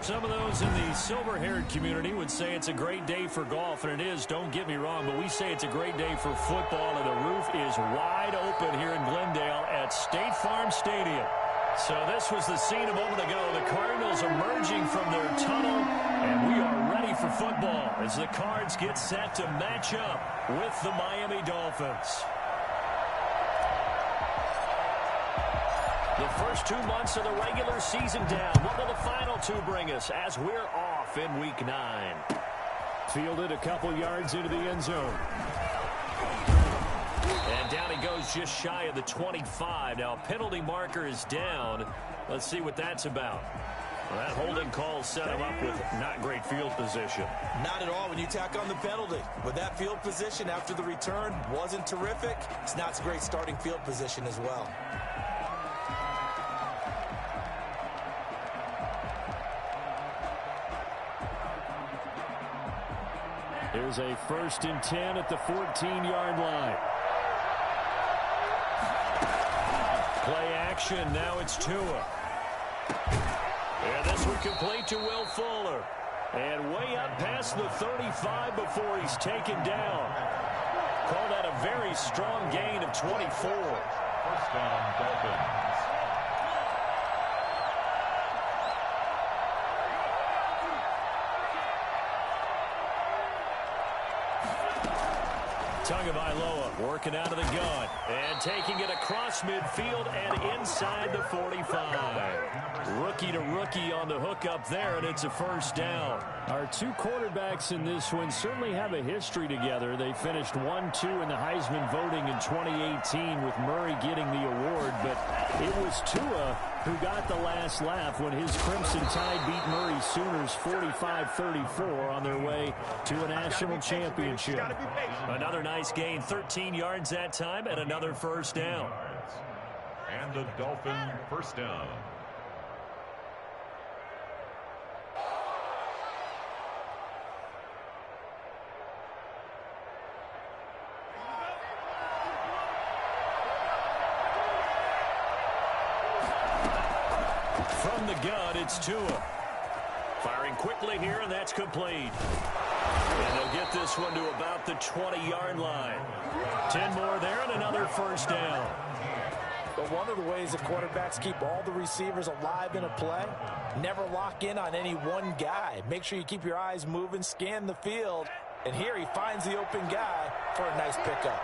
Some of those in the silver-haired community would say it's a great day for golf, and it is, don't get me wrong, but we say it's a great day for football, and the roof is wide open here in Glendale at State Farm Stadium. So this was the scene a moment ago. The Cardinals emerging from their tunnel, and we are ready for football as the Cards get set to match up with the Miami Dolphins. The first 2 months of the regular season down. What will the final two bring us as we're off in Week 9? Fielded a couple yards into the end zone. And down he goes just shy of the 25. Now, a penalty marker is down. Let's see what that's about. Well, that holding call set him up with not great field position. Not at all when you tack on the penalty. With that field position after the return wasn't terrific, it's not a great starting field position as well. Here's a 1st and 10 at the 14-yard line. Play action. Now it's Tua. And this one complete to Will Fuller. And way up past the 35 before he's taken down. Call that a very strong gain of 24. First down, Dolphins. Tagovailoa working out of the gun and taking it across midfield and inside the 45. Rookie to rookie on the hook up there, and it's a first down. Our two quarterbacks in this one certainly have a history together. They finished 1-2 in the Heisman voting in 2018 with Murray getting the award, but it was Tua who got the last laugh when his Crimson Tide beat Murray Sooners 45-34 on their way to a national championship. Another nice gain, 13 yards that time, and another first down. And the Dolphin first down. From the gun, it's Tua. Firing quickly here, and that's complete. And they'll get this one to about the 20-yard line. 10 more there and another first down. But one of the ways the quarterbacks keep all the receivers alive in a play, never lock in on any one guy. Make sure you keep your eyes moving, scan the field. And here he finds the open guy for a nice pickup.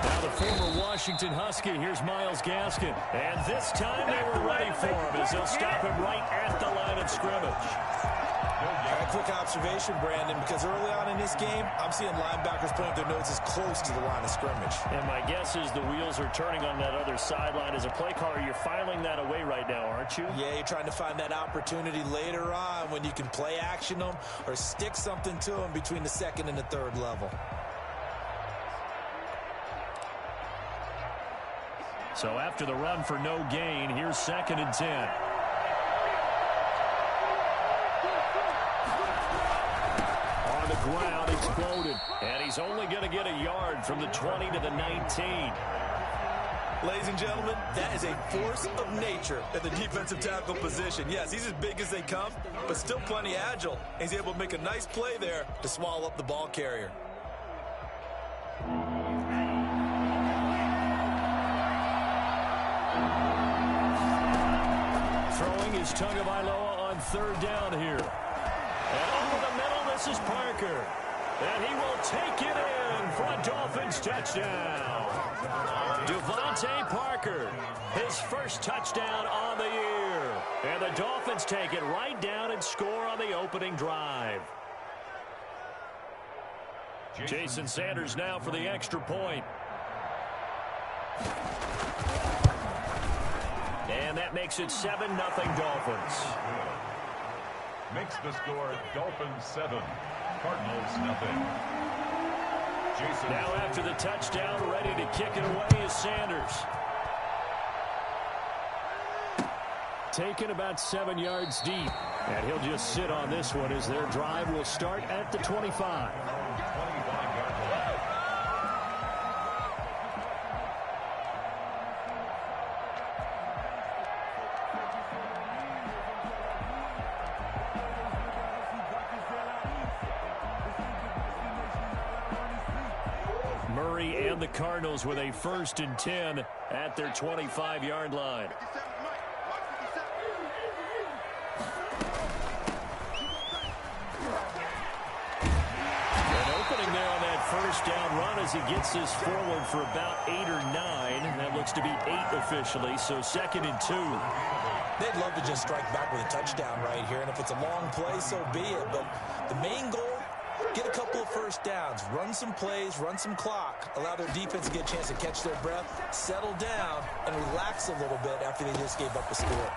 Now the former Washington Husky, here's Myles Gaskin. And this time they were ready for him as they'll stop him right at the line of scrimmage. A quick observation, Brandon, because early on in this game, I'm seeing linebackers putting their noses close to the line of scrimmage. And my guess is the wheels are turning on that other sideline. As a play caller, you're filing that away right now, aren't you? Yeah, you're trying to find that opportunity later on when you can play action them or stick something to them between the second and the third level. So after the run for no gain, here's 2nd and 10. On the ground, exploded. And he's only going to get a yard from the 20 to the 19. Ladies and gentlemen, that is a force of nature at the defensive tackle position. Yes, he's as big as they come, but still plenty agile. He's able to make a nice play there to swallow up the ball carrier. Throwing is Tagovailoa on 3rd down here. And over the middle, this is Parker. And he will take it in for a Dolphins touchdown. Devontae Parker, his first touchdown on the year. And the Dolphins take it right down and score on the opening drive. Jason Sanders now for the extra point. And that makes it 7-0 Dolphins. Makes the score Dolphins 7, Cardinals nothing. Jason. Now after the touchdown, ready to kick it away is Sanders. Taken about 7 yards deep. And he'll just sit on this one as their drive will start at the 25. 3 and the Cardinals with a 1st and 10 at their 25-yard line. An opening there on that 1st down run as he gets this forward for about 8 or 9. That looks to be 8 officially, so 2nd and 2. They'd love to just strike back with a touchdown right here, and if it's a long play, so be it. But the main goal, get a couple of 1st downs, run some plays, run some clock, allow their defense to get a chance to catch their breath, settle down, and relax a little bit after they just gave up a score.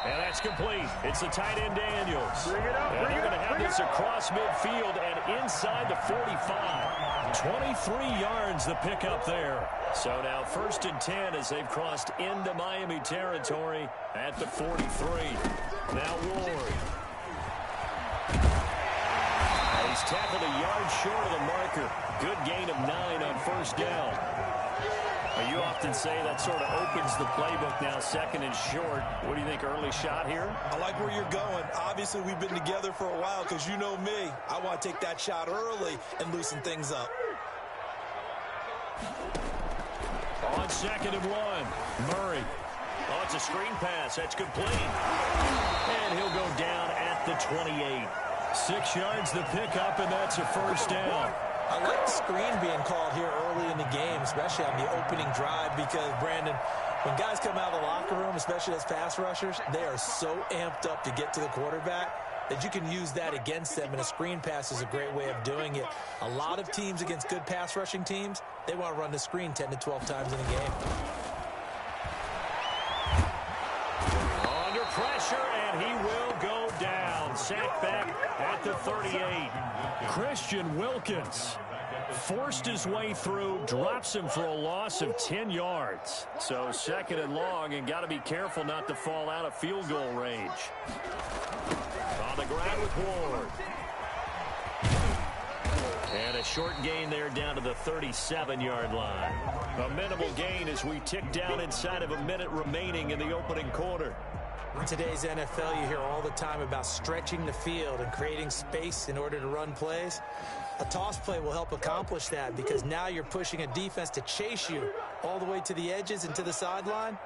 And that's complete. It's the tight end Daniels. And they're going to have this across midfield and inside the 45. 23 yards the pickup there. So now 1st and 10 as they've crossed into Miami territory at the 43. Now Ward. He's tackled a yard short of the marker. Good gain of 9 on 1st down. You often say that sort of opens the playbook now, 2nd and short. What do you think, early shot here? I like where you're going. Obviously, we've been together for a while because you know me. I want to take that shot early and loosen things up. On 2nd and 1, Murray. Oh, it's a screen pass. That's complete. And he'll go down at the 28. 6 yards the pickup, and that's a 1st down. I like the screen being called here early in the game, especially on the opening drive, because, Brandon, when guys come out of the locker room, especially as pass rushers, they are so amped up to get to the quarterback that you can use that against them, and a screen pass is a great way of doing it. A lot of teams against good pass rushing teams, they want to run the screen 10 to 12 times in a game. Under pressure, and he will go down. Sacked back at the 38. Christian Wilkins forced his way through, drops him for a loss of 10 yards. So 2nd and long, and got to be careful not to fall out of field goal range. On the ground with Ward. And a short gain there down to the 37-yard line. A minimal gain as we tick down inside of a minute remaining in the opening quarter. In today's NFL, you hear all the time about stretching the field and creating space in order to run plays. A toss play will help accomplish that because now you're pushing a defense to chase you all the way to the edges and to the sideline.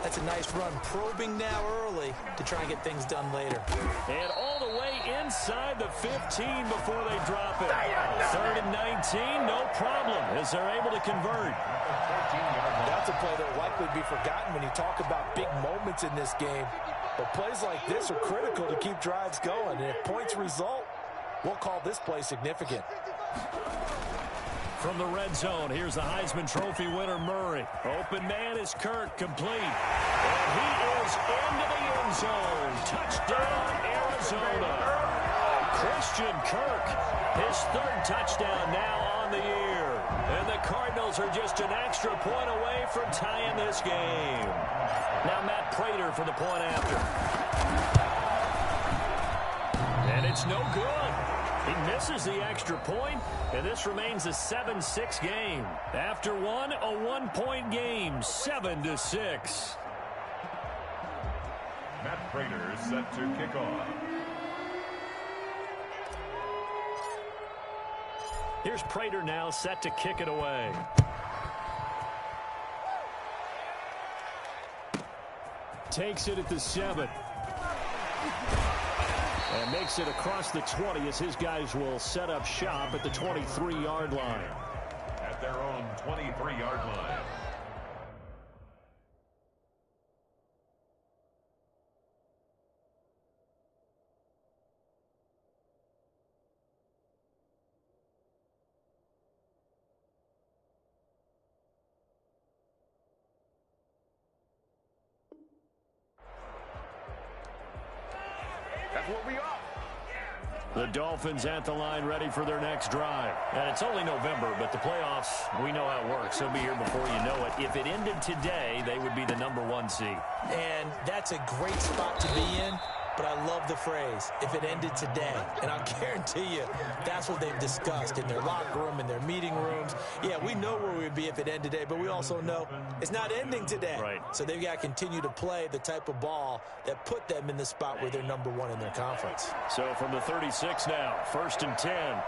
That's a nice run, probing now early to try and get things done later. And all the way inside the 15 before they drop it. 3rd and 19, no problem as they're able to convert. That's a play that will likely be forgotten when you talk about big moments in this game. But plays like this are critical to keep drives going. And if points result, we'll call this play significant. From the red zone, here's the Heisman Trophy winner, Murray. Open man is Kirk, complete. And he is into the end zone. Touchdown, Arizona. Christian Kirk, his 3rd touchdown now on the year. And the Cardinals are just an extra point away from tying this game. Now Matt Prater for the point after. And it's no good. He misses the extra point, and this remains a 7-6 game. After one, a 1-point game, 7-6. Matt Prater set to kick off. Here's Prater now set to kick it away. Takes it at the 7. And makes it across the 20 as his guys will set up shop at the 23-yard line. At their own 23-yard line. That's what we are. The Dolphins at the line ready for their next drive. And it's only November, but the playoffs, we know how it works. They'll be here before you know it. If it ended today, they would be the #1 seed. And that's a great spot to be in. But I love the phrase, if it ended today. And I'll guarantee you, that's what they've discussed in their locker room, in their meeting rooms. Yeah, we know where we'd be if it ended today, but we also know it's not ending today. Right. So they've got to continue to play the type of ball that put them in the spot where they're #1 in their conference. So from the 36 now, 1st and 10.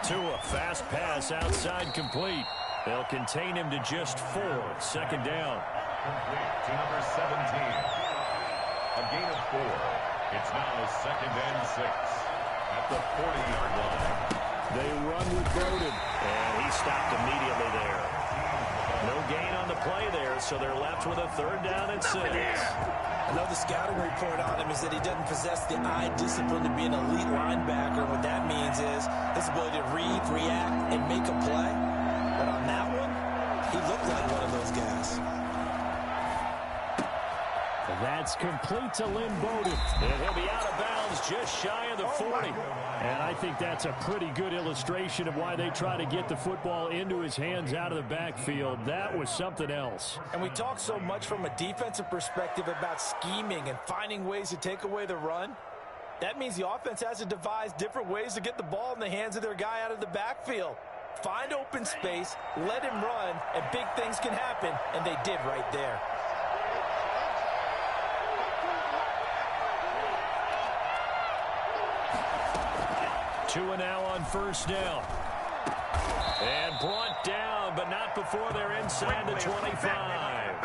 Tua, fast pass outside complete. They'll contain him to just 4. Second down. Complete to number 17. A gain of 4. It's now 2nd and 6 at the 40-yard line. They run with Bowden. And he stopped immediately there. No gain on the play there, so they're left with a 3rd down and 6. Another scouting report on him is that he doesn't possess the eye discipline to be an elite linebacker. What that means is his ability to read, react, and make a play. But on that one, he looked like one of those guys. That's complete to Lynn Bowden. And he'll be out of bounds just shy of the 40. And I think that's a pretty good illustration of why they try to get the football into his hands out of the backfield. That was something else. And we talk so much from a defensive perspective about scheming and finding ways to take away the run. That means the offense has to devise different ways to get the ball in the hands of their guy out of the backfield. Find open space, let him run, and big things can happen, and they did right there. Tua now on 1st down. And brought down, but not before they're inside the 25.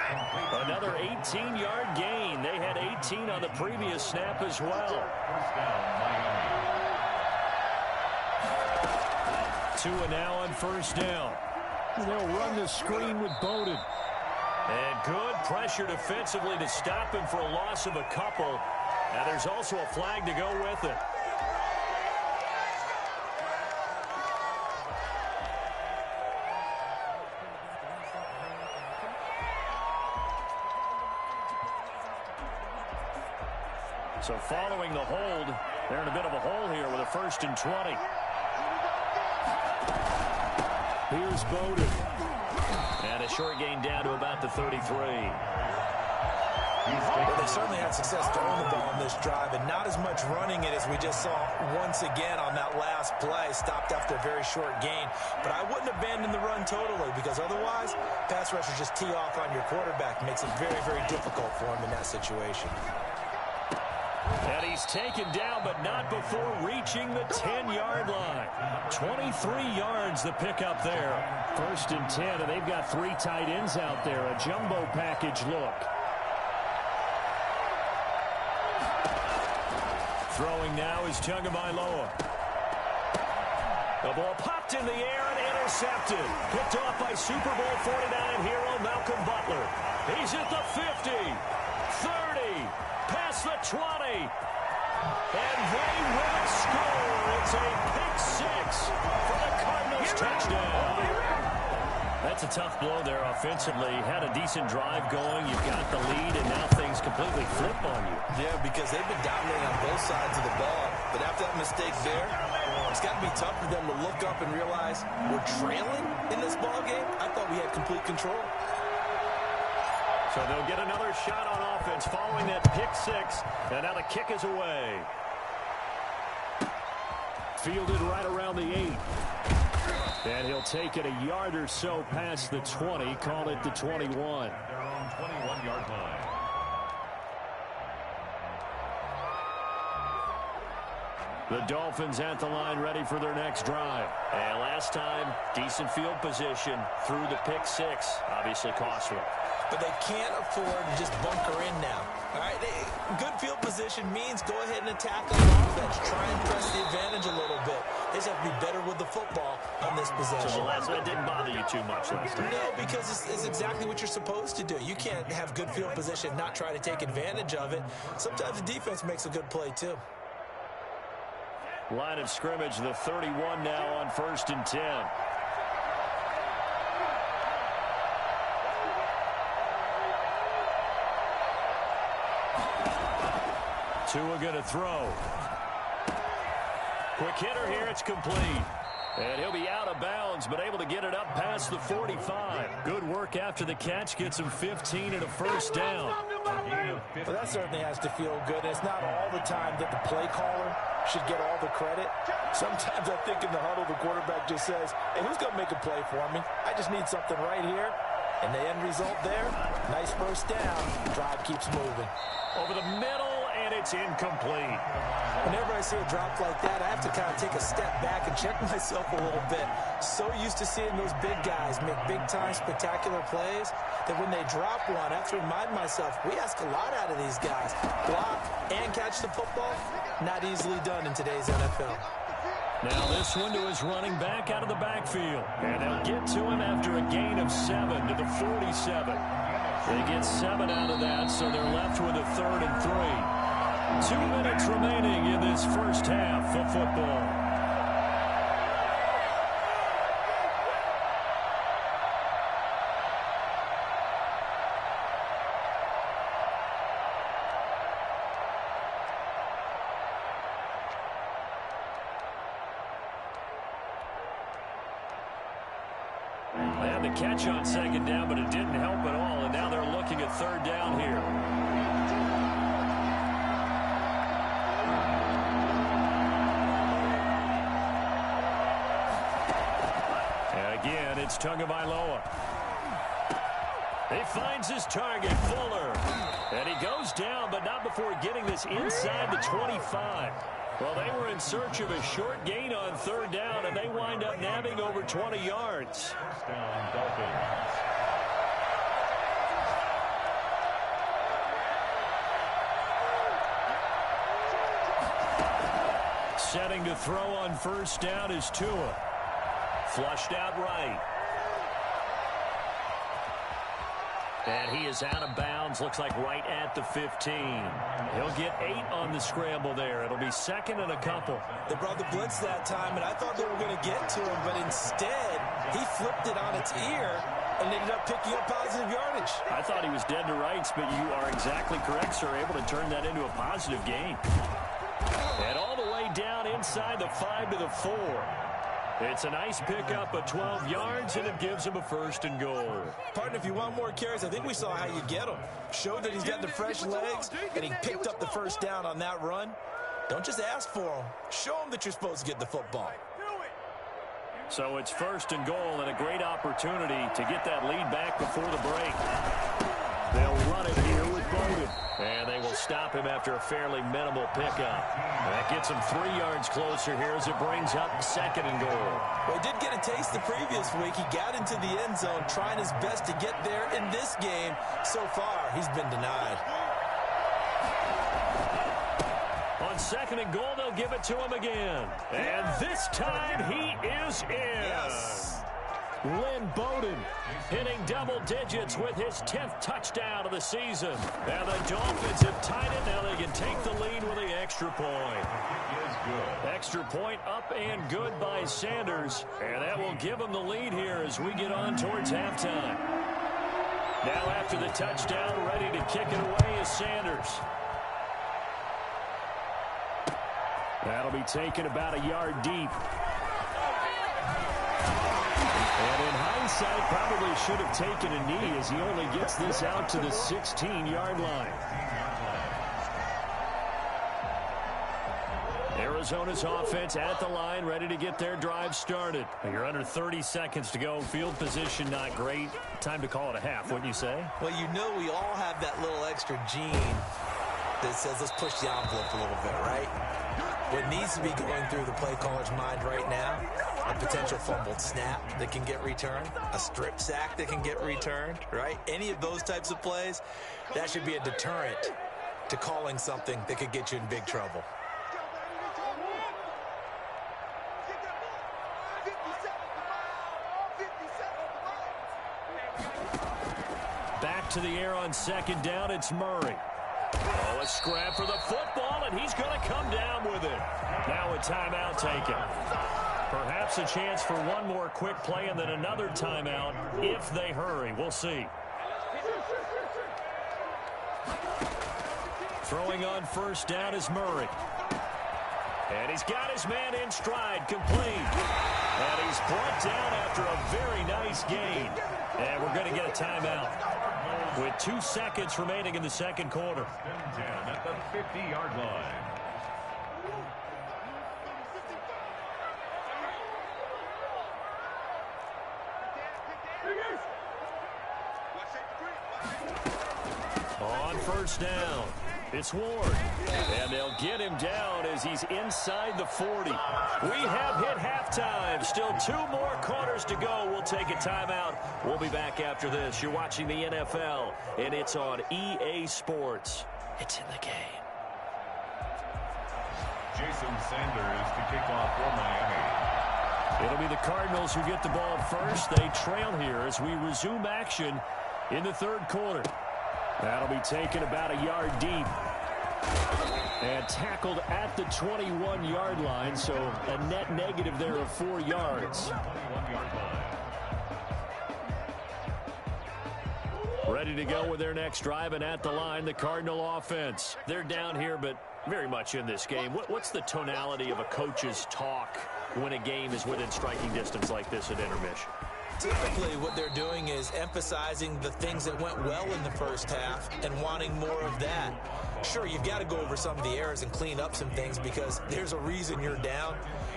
Another 18-yard gain. They had 18 on the previous snap as well. Tua now on 1st down. They'll run the screen with Bowden. And good pressure defensively to stop him for a loss of a couple. Now there's also a flag to go with it. So following the hold, they're in a bit of a hole here with a 1st and 20. Here's Bowden. And a short gain down to about the 33. Well, they certainly had success throwing the ball on this drive, and not as much running it as we just saw once again on that last play. Stopped after a very short gain. But I wouldn't abandon the run totally, because otherwise, pass rushers just tee off on your quarterback. It makes it very, very difficult for him in that situation. And he's taken down, but not before reaching the 10-yard line. 23 yards the pickup there. 1st and 10, and they've got 3 tight ends out there. A jumbo package look. Throwing now is Tagovailoa. The ball popped in the air and intercepted. Picked off by Super Bowl 49 hero Malcolm Butler. He's at the 50, 30, past the 20. And they will score. It's a pick 6 for the Cardinals touchdown. That's a tough blow there offensively. Had a decent drive going. You've got the lead, and now things completely flip on you. Yeah, because they've been dominating on both sides of the ball. But after that mistake there, it's got to be tough for them to look up and realize we're trailing in this ball game. I thought we had complete control. So they'll get another shot on offense following that pick 6. And now the kick is away. Fielded right around the 8. And he'll take it a yard or so past the 20. Call it the 21. Their own 21-yard line. The Dolphins at the line ready for their next drive. And last time, decent field position through the pick 6. Obviously costly. But they can't afford to just bunker in now. All right, good field position means go ahead and attack on offense. Try and press the advantage a little bit. They just have to be better with the football on this possession. So the last one didn't bother you too much last time. No, because it's exactly what you're supposed to do. You can't have good field position, not try to take advantage of it. Sometimes the defense makes a good play too. Line of scrimmage, the 31 now on 1st and 10. Tua going to throw. Quick hitter here, it's complete. And he'll be out of bounds, but able to get it up past the 45. Good work after the catch, gets him 15 and a 1st down. Well, that certainly has to feel good. It's not all the time that the play caller should get all the credit. Sometimes I think in the huddle, the quarterback just says, hey, who's going to make a play for me? I just need something right here. And the end result there, nice 1st down. Drive keeps moving. Over the middle, and it's incomplete. Whenever I see a drop like that, I have to kind of take a step back and check myself a little bit. So used to seeing those big guys make big-time spectacular plays that when they drop one, I have to remind myself, we ask a lot out of these guys. Block and catch the football, not easily done in today's NFL. Now this one to his running back out of the backfield. And they'll get to him after a gain of 7 to the 47. They get 7 out of that, so they're left with a 3rd and 3. 2 minutes remaining in this first half of football. They had the catch on 2nd down, but it didn't help at all, and now they're looking at 3rd down here. Again, it's Tagovailoa. He finds his target, Fuller. And he goes down, but not before getting this inside the 25. Well, they were in search of a short gain on 3rd down, and they wind up nabbing over 20 yards. Setting to throw on 1st down is Tua. Flushed out right. And he is out of bounds. Looks like right at the 15. He'll get 8 on the scramble there. It'll be 2nd and a couple. They brought the blitz that time, and I thought they were going to get to him, but instead, he flipped it on its ear and ended up picking up positive yardage. I thought he was dead to rights, but you are exactly correct, sir. Able to turn that into a positive gain. And all the way down inside the 5 to the 4. It's a nice pickup of 12 yards, and it gives him a 1st and goal. Partner, if you want more carries, I think we saw how you get him. Showed that he's got the fresh legs, and he picked up the 1st down on that run. Don't just ask for him. Show him that you're supposed to get the football. So it's 1st and goal, and a great opportunity to get that lead back before the break. They'll run it here with Bowden. And they will stop him after a fairly minimal pickup. That gets him 3 yards closer here as it brings up 2nd and goal. Well, he did get a taste the previous week. He got into the end zone trying his best to get there in this game. So far, he's been denied. On 2nd and goal, they'll give it to him again. And this time, he is in. Yes. Lynn Bowden hitting double digits with his 10th touchdown of the season. And the Dolphins have tied it. Now they can take the lead with the extra point. Extra point up and good by Sanders. And that will give them the lead here as we get on towards halftime. Now after the touchdown, ready to kick it away is Sanders. That'll be taken about a yard deep. And in hindsight, probably should have taken a knee as he only gets this out to the 16-yard line. Arizona's offense at the line, ready to get their drive started. You're under 30 seconds to go. Field position not great. Time to call it a half, wouldn't you say? Well, you know we all have that little extra gene that says let's push the envelope a little bit, right? What needs to be going through the play caller's mind right now, a potential fumbled snap that can get returned, a strip sack that can get returned, right? Any of those types of plays, that should be a deterrent to calling something that could get you in big trouble. Back to the air on 2nd down, it's Murray. Oh, a scrap for the football, and he's going to come down with it. Now a timeout taken. Perhaps a chance for one more quick play and then another timeout if they hurry. We'll see. Throwing on 1st down is Murray. And he's got his man in stride, complete. And he's brought down after a very nice gain. And we're going to get a timeout with 2 seconds remaining in the 2nd quarter. At the 50-yard line. On 1st down, It's Ward. And they'll get him down as he's inside the 40. We have hit halftime. Still 2 more quarters to go. We'll take a timeout. We'll be back after this. You're watching the NFL, and it's on EA Sports. It's in the game. Jason Sanders to kick off for Miami. It'll be the Cardinals who get the ball first. They trail here as we resume action in the third quarter. That'll be taken about a yard deep. And tackled at the 21-yard line, so a net negative there of 4 yards. Ready to go with their next drive, and at the line, the Cardinal offense. They're down here, but very much in this game. What's the tonality of a coach's talk when a game is within striking distance like this at intermission? Typically, what they're doing is emphasizing the things that went well in the first half and wanting more of that. Sure, you've got to go over some of the errors and clean up some things because there's a reason you're down.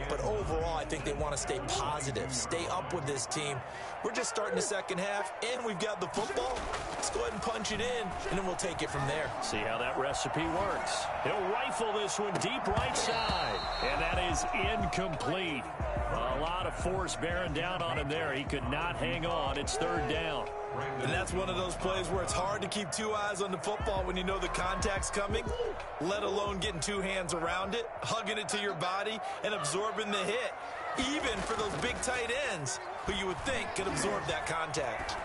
But overall, I think they want to stay positive, stay up with this team. We're just starting the second half, and we've got the football. Let's go ahead and punch it in, and then we'll take it from there. See how that recipe works. He'll rifle this one deep right side, and that is incomplete. A lot of force bearing down on him there. He could not hang on. It's third down. And that's one of those plays where it's hard to keep 2 eyes on the football when you know the contact's coming, let alone getting 2 hands around it, hugging it to your body, and absorbing the hit, even for those big tight ends who you would think could absorb that contact.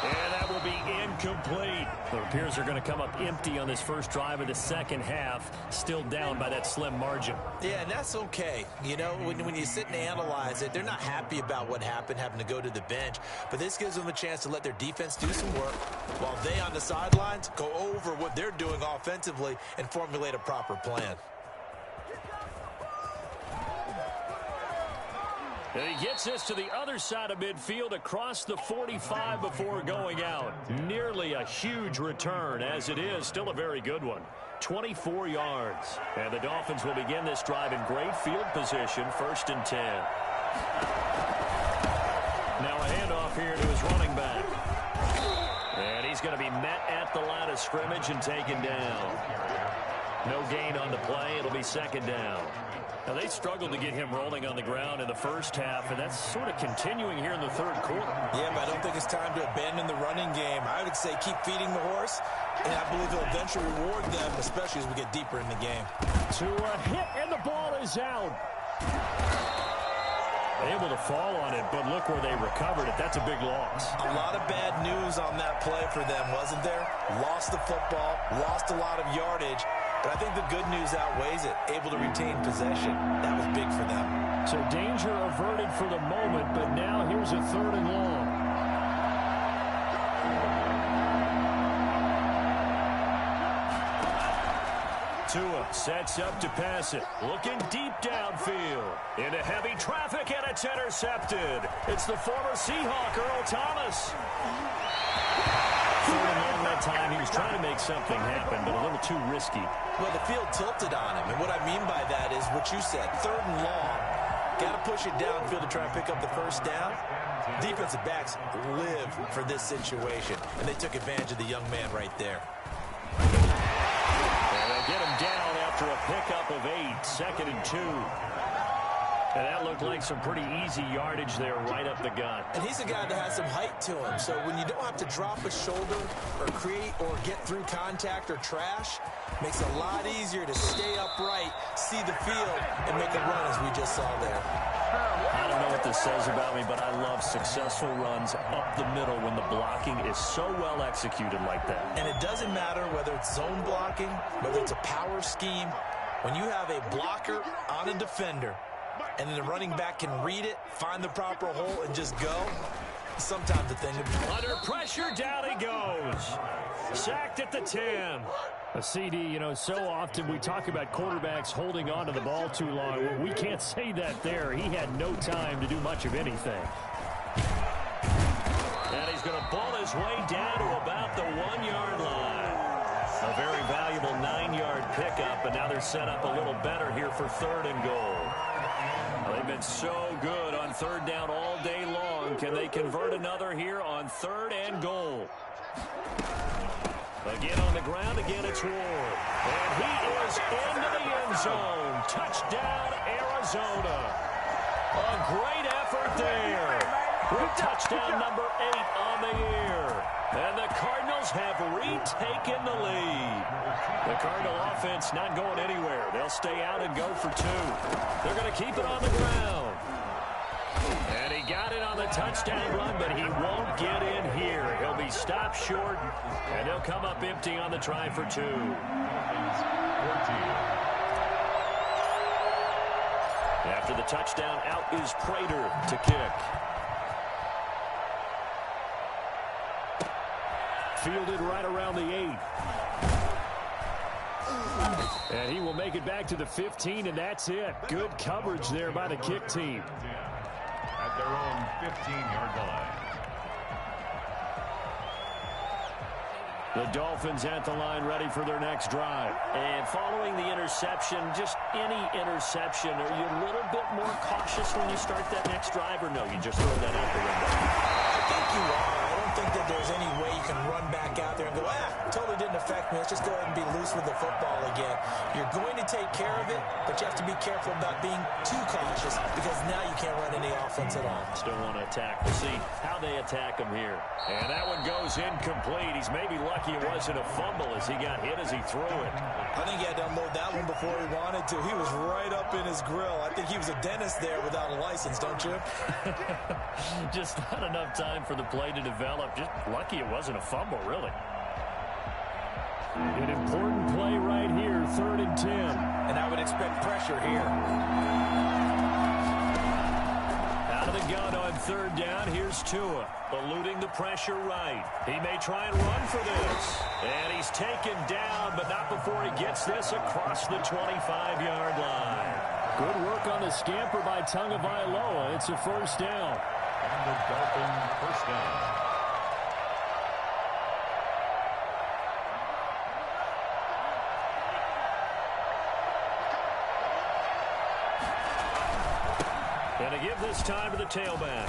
And that will be incomplete. It appears they're going to come up empty on this first drive of the second half, still down by that slim margin. Yeah, and that's okay. You know, when you sit and analyze it, they're not happy about what happened, having to go to the bench. But this gives them a chance to let their defense do some work while they on the sidelines go over what they're doing offensively and formulate a proper plan. And he gets this to the other side of midfield across the 45 before going out. Nearly a huge return as it is. Still a very good one. 24 yards. And the Dolphins will begin this drive in great field position. 1st and 10. Now a handoff here to his running back. And he's going to be met at the line of scrimmage and taken down. No gain on the play. It'll be 2nd down. Now, they struggled to get him rolling on the ground in the first half, and that's sort of continuing here in the third quarter. Yeah, but I don't think it's time to abandon the running game. I would say keep feeding the horse, and I believe he'll eventually reward them, especially as we get deeper in the game. To a hit, and the ball is out. Able to fall on it, but look where they recovered it. That's a big loss. A lot of bad news on that play for them, wasn't there? Lost the football, lost a lot of yardage. But I think the good news outweighs it. Able to retain possession. That was big for them. So danger averted for the moment, but now here's a 3rd and long. Tua sets up to pass it. Looking deep downfield. Into heavy traffic, and it's intercepted. It's the former Seahawk, Earl Thomas. 3rd and long that time. He was trying to make something happen, but a little too risky. Well, the field tilted on him, and what I mean by that is what you said. 3rd and long. Got to push it downfield to try and pick up the first down. Defensive backs live for this situation, and they took advantage of the young man right there. And they get him down after a pickup of 8, 2nd and 2. And that looked like some pretty easy yardage there right up the gut. And he's a guy that has some height to him. So when you don't have to drop a shoulder or create or get through contact or trash, makes it a lot easier to stay upright, see the field, and make a run as we just saw there. I don't know what this says about me, but I love successful runs up the middle when the blocking is so well executed like that. And it doesn't matter whether it's zone blocking, whether it's a power scheme. When you have a blocker on a defender, and then the running back can read it, find the proper hole, and just go, sometimes the thing would be... Under pressure, down he goes. Sacked at the 10. A CD, you know, so often we talk about quarterbacks holding on to the ball too long. Well, we can't say that there. He had no time to do much of anything. And he's going to ball his way down to about the 1-yard line. A very valuable 9-yard pickup, and now they're set up a little better here for 3rd and goal. They've been so good on 3rd down all day long. Can they convert another here on 3rd and goal? The Again on the ground, again it's Ward. And he is into the end zone. Touchdown, Arizona. A great effort there. With touchdown number 8 on the year. And the Cardinals have retaken the lead. The Cardinal offense not going anywhere. They'll stay out and go for 2. They're going to keep it on the ground. And he got it on the touchdown run, but he won't get in here. He'll be stopped short, and he'll come up empty on the try for 2. After the touchdown, out is Prater to kick. Fielded right around the 8. And he will make it back to the 15, and that's it. Good coverage there by the kick team. At their own 15-yard line. The Dolphins at the line ready for their next drive. And following the interception, just any interception, are you a little bit more cautious when you start that next drive, or no, you just throw that out the window? I think you are. I don't think that there's any way you can run back out there and go, totally didn't affect me. Let's just go ahead and be loose with the football again. You're going to take care of it, but you have to be careful about being too cautious because now you can't run any offense at all. Still want to attack. We'll see how they attack him here. And that one goes incomplete. He's maybe lucky it wasn't a fumble as he got hit as he threw it. I think he had to unload that one before he wanted to. He was right up in his grill. I think he was a dentist there without a license, don't you? Just not enough time for the play to develop. Just lucky it wasn't a fumble, really. An important play right here, 3rd and 10. And I would expect pressure here. Out of the gun on 3rd down, here's Tua, eluding the pressure right. He may try and run for this. And he's taken down, but not before he gets this across the 25-yard line. Good work on the scamper by Tagovailoa. It's a 1st down. And the Dolphins 1st down. And to give this time to the tailback.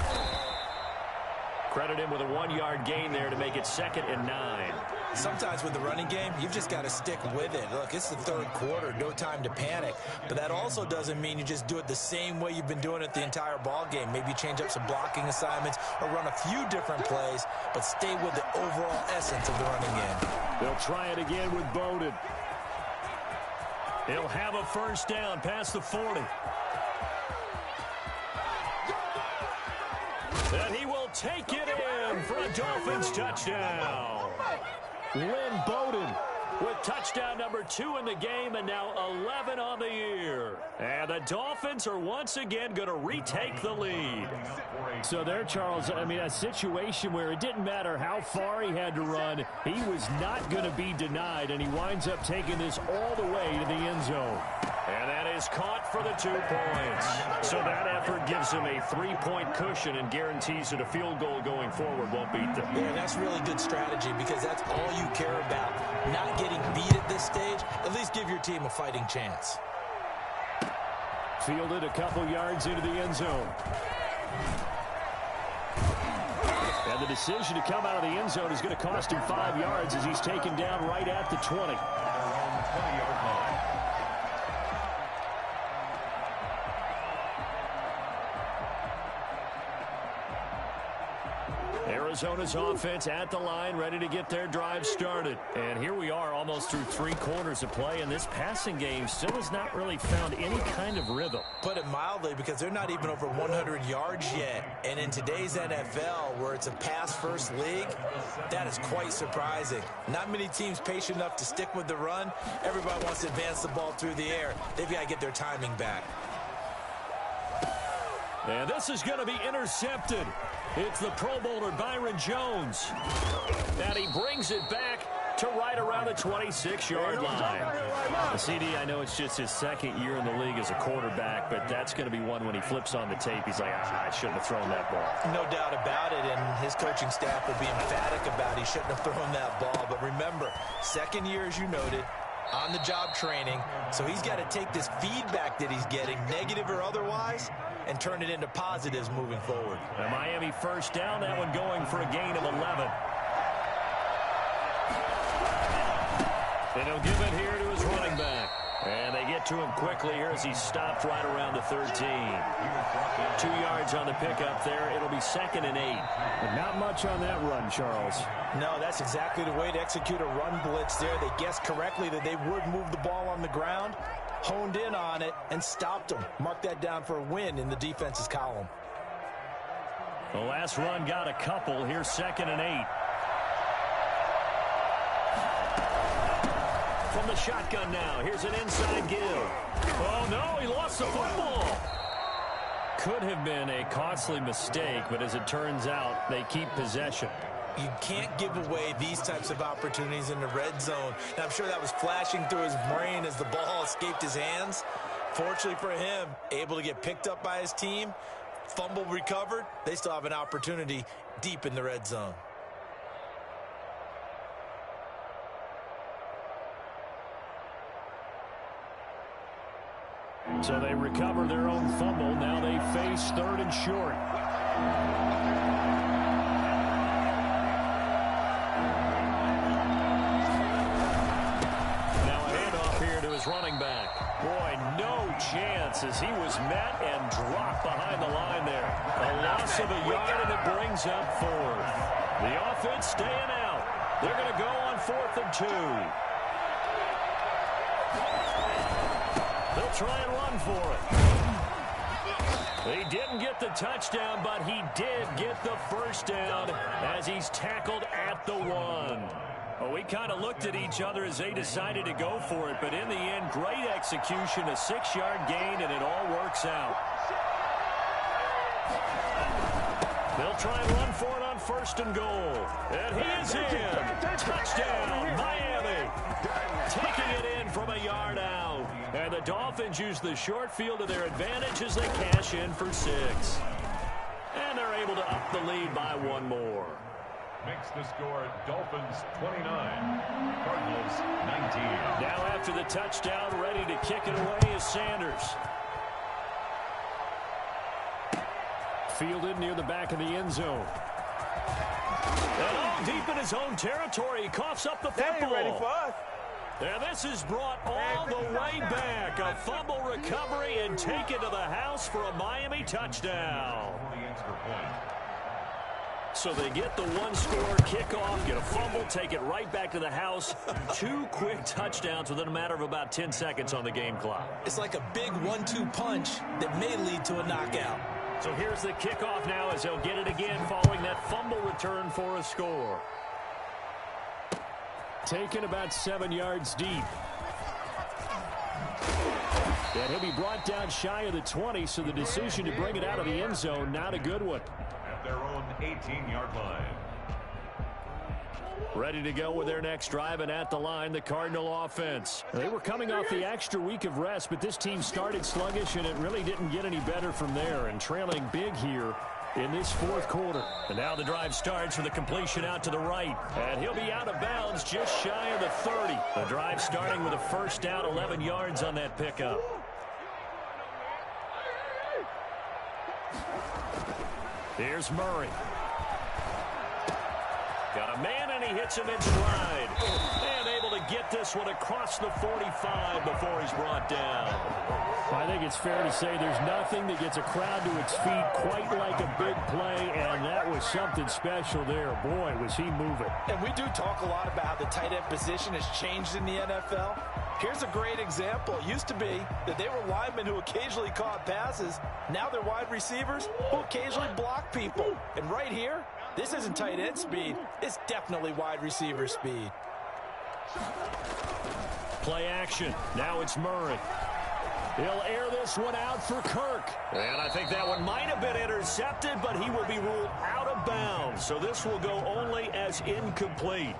Credit him with a 1-yard gain there to make it 2nd and 9. Sometimes with the running game, you've just got to stick with it. Look, it's the 3rd quarter, no time to panic. But that also doesn't mean you just do it the same way you've been doing it the entire ball game. Maybe change up some blocking assignments or run a few different plays, but stay with the overall essence of the running game. They'll try it again with Bowden. He'll have a 1st down past the 40. And he will take it in for a Dolphins touchdown. Lynn Bowden with touchdown number 2 in the game and now 11 on the year. And the Dolphins are once again going to retake the lead. So there, Charles, I mean, a situation where it didn't matter how far he had to run, he was not going to be denied, and he winds up taking this all the way to the end zone. And that is caught for the 2 points. So that effort gives him a 3-point cushion and guarantees that a field goal going forward won't beat them. Yeah, that's really good strategy because that's all you care about. Not getting beat at this stage, at least give your team a fighting chance. Fielded a couple yards into the end zone. And the decision to come out of the end zone is going to cost him 5 yards as he's taken down right at the 20. 20-yard line. Arizona's offense at the line, ready to get their drive started. And here we are almost through 3 quarters of play, and this passing game still has not really found any kind of rhythm. Put it mildly, because they're not even over 100 yards yet. And in today's NFL, where it's a pass-first league, that is quite surprising. Not many teams patient enough to stick with the run. Everybody wants to advance the ball through the air. They've got to get their timing back. And this is going to be intercepted. It's the Pro Bowler Byron Jones. And he brings it back to right around the 26-yard line. CD, I know it's just his 2nd year in the league as a quarterback, but that's going to be one when he flips on the tape. He's like, I shouldn't have thrown that ball. No doubt about it, and his coaching staff will be emphatic about he shouldn't have thrown that ball. But remember, 2nd year, as you noted, on-the-job training, so he's got to take this feedback that he's getting, negative or otherwise, and turn it into positives moving forward. A Miami 1st down, that one going for a gain of 11. And he'll give it here to his running back. And they get to him quickly here as he stopped right around the 13. 2 yards on the pickup there. It'll be 2nd and 8. But not much on that run, Charles. No, that's exactly the way to execute a run blitz there. They guessed correctly that they would move the ball on the ground, honed in on it, and stopped them. Mark that down for a win in the defense's column. The last run got a couple. Here's 2nd and 8. From the shotgun now. Here's an inside give. Oh, no, he lost the football. Could have been a costly mistake, but as it turns out, they keep possession. You can't give away these types of opportunities in the red zone. And I'm sure that was flashing through his brain as the ball escaped his hands. Fortunately for him, able to get picked up by his team, fumble recovered. They still have an opportunity deep in the red zone. So they recover their own fumble. Now they face 3rd and short. Now a handoff here to his running back. Boy, no chance as he was met and dropped behind the line there. A loss of a yard, and it brings up 4th. The offense staying out. They're going to go on 4th and 2. They'll try and run for it. He didn't get the touchdown, but he did get the first down as he's tackled at the 1. Well, we kind of looked at each other as they decided to go for it, but in the end, great execution, a 6-yard gain, and it all works out. They'll try and run for it on 1st and goal. And he is in. Touchdown, Miami. Taking it in from a yard out. And the Dolphins use the short field to their advantage as they cash in for 6. And they're able to up the lead by 1 more. Makes the score Dolphins 29, Cardinals 19. Now after the touchdown, ready to kick it away is Sanders. Fielded near the back of the end zone. And all deep in his own territory, he coughs up the football. Ready for us. And this is brought all the way back. A fumble recovery and taken to the house for a Miami touchdown. So they get the 1-score kickoff, get a fumble, take it right back to the house. 2 quick touchdowns within a matter of about 10 seconds on the game clock. It's like a big 1-2 punch that may lead to a knockout. So here's the kickoff now as they'll get it again following that fumble return for a score. Taken about 7 yards deep. And he'll be brought down shy of the 20, so the decision to bring it out of the end zone, not a good one. At their own 18-yard line. Ready to go with their next drive, and at the line, the Cardinal offense. They were coming off the extra week of rest, but this team started sluggish, and it really didn't get any better from there, and trailing big here in this 4th quarter. And now the drive starts with a completion out to the right. And he'll be out of bounds just shy of the 30. The drive starting with a first down, 11 yards on that pickup. Here's Murray. Got a man, and he hits him in stride. And able to get this one across the 45 before he's brought down. I think it's fair to say there's nothing that gets a crowd to its feet quite like a big play, and that was something special there. Boy, was he moving. And we do talk a lot about how the tight end position has changed in the NFL. Here's a great example. It used to be that they were linemen who occasionally caught passes. Now they're wide receivers who occasionally block people. And right here, this isn't tight end speed. It's definitely wide receiver speed. Play action. Now it's Murray. He'll air this one out for Kirk. And I think that one might have been intercepted, but he will be ruled out of bounds. So this will go only as incomplete.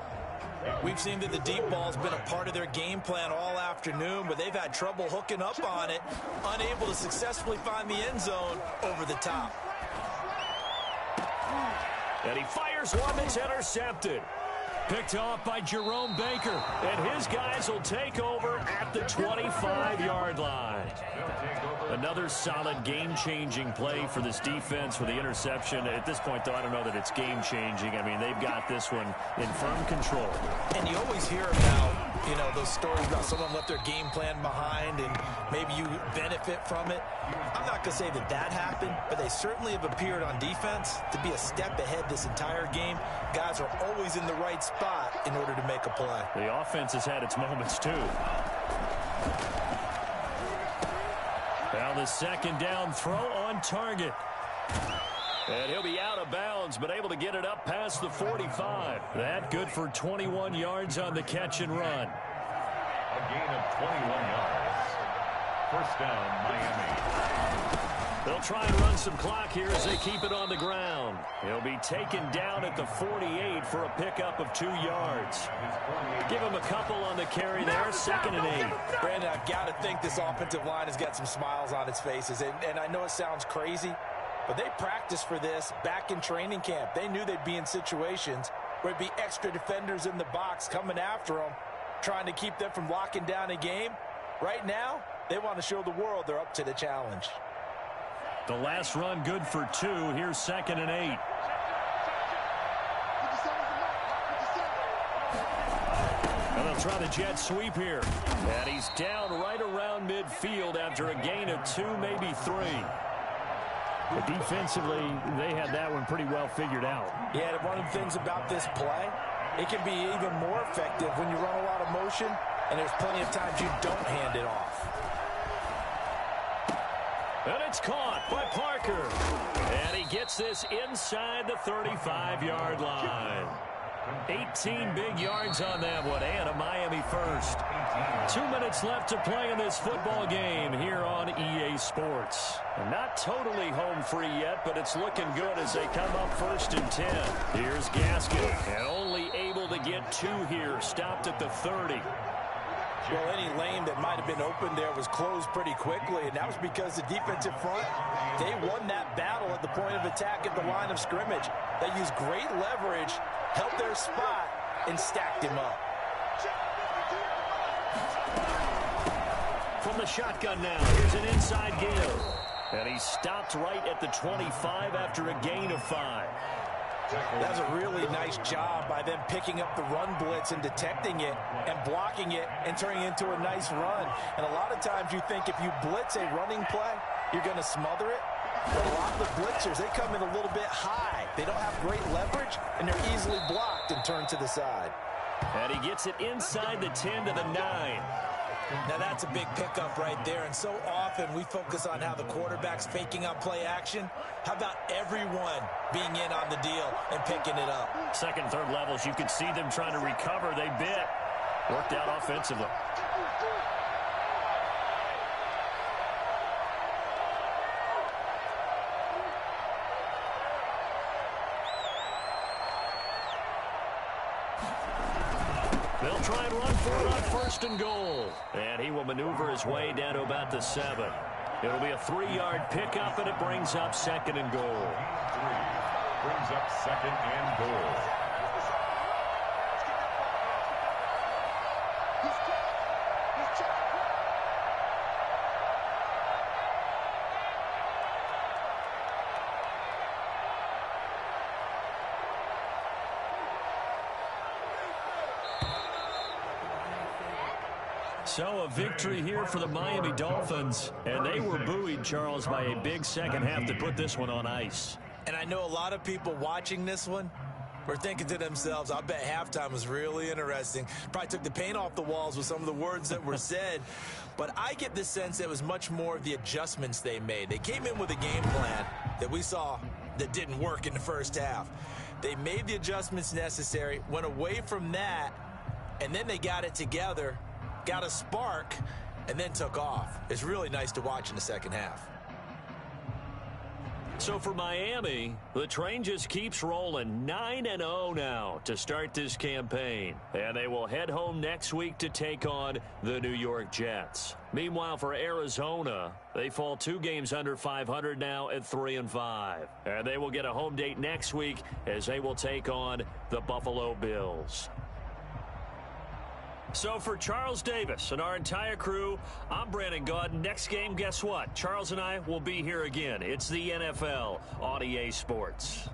We've seen that the deep ball has been a part of their game plan all afternoon, but they've had trouble hooking up on it, unable to successfully find the end zone over the top. And he fires one that's intercepted. Picked off by Jerome Baker. And his guys will take over at the 25-yard line. Another solid game-changing play for this defense with the interception. At this point, though, I don't know that it's game-changing. I mean, they've got this one in firm control. And you always hear about You know, those stories about someone left their game plan behind and maybe you benefit from it. I'm not going to say that that happened, but they certainly have appeared on defense to be a step ahead this entire game. Guys are always in the right spot in order to make a play. The offense has had its moments, too. Now the second down throw on target. And he'll be out of bounds, but able to get it up past the 45. That good for 21 yards on the catch and run. A gain of 21 yards. First down, Miami. They'll try and run some clock here as they keep it on the ground. He'll be taken down at the 48 for a pickup of 2 yards. Give him a couple on the carry there, 2nd and 8. Brandon, I've got to think this offensive line has got some smiles on its faces. And I know it sounds crazy, but they practiced for this back in training camp. They knew they'd be in situations where it'd be extra defenders in the box coming after them, trying to keep them from locking down a game. Right now, they want to show the world they're up to the challenge. The last run good for 2. Here's 2nd and 8. And they'll try the jet sweep here. And he's down right around midfield after a gain of 2, maybe 3. But defensively, they had that one pretty well figured out. Yeah, one of the things about this play, it can be even more effective when you run a lot of motion, and there's plenty of times you don't hand it off. And it's caught by Parker. And he gets this inside the 35-yard line. 18 big yards on that one, and a Miami first. 2 minutes left to play in this football game here on EA Sports. And not totally home free yet, but it's looking good as they come up 1st and 10. Here's Gaskin, and only able to get 2 here, stopped at the 30. Well, any lane that might have been open there was closed pretty quickly, and that was because the defensive front, they won that battle at the point of attack at the line of scrimmage. They used great leverage, held their spot, and stacked him up. From the shotgun now, here's an inside give. And he stopped right at the 25 after a gain of 5. That was a really nice job by them picking up the run blitz and detecting it and blocking it and turning it into a nice run. And a lot of times you think if you blitz a running play, you're going to smother it. But a lot of the blitzers, they come in a little bit high. They don't have great leverage, and they're easily blocked and turned to the side. And he gets it inside the 10 to the 9. Now that's a big pickup right there, and so often we focus on how the quarterback's faking on play action. How about everyone being in on the deal and picking it up? Second, third levels, you could see them trying to recover. They bit. Worked out offensively. They'll try and run for it on 1st and goal. And he will maneuver his way down to about the 7. It'll be a 3-yard pickup, and it brings up 2nd and goal. Brings up 2nd and goal. So a victory here for the Miami Dolphins. And they were buoyed, Charles, by a big second half to put this one on ice. And I know a lot of people watching this one were thinking to themselves, I bet halftime was really interesting. Probably took the paint off the walls with some of the words that were said. But I get the sense it was much more of the adjustments they made. They came in with a game plan that we saw that didn't work in the first half. They made the adjustments necessary, went away from that, and then they got it together, got a spark, and then took off. It's really nice to watch in the second half. So for Miami, the train just keeps rolling. 9-0 now to start this campaign. And they will head home next week to take on the New York Jets. Meanwhile, for Arizona, they fall 2 games under 500 now at 3-5. And they will get a home date next week as they will take on the Buffalo Bills. So for Charles Davis and our entire crew, I'm Brandon Gaudin. Next game, guess what? Charles and I will be here again. It's the NFL on EA Sports.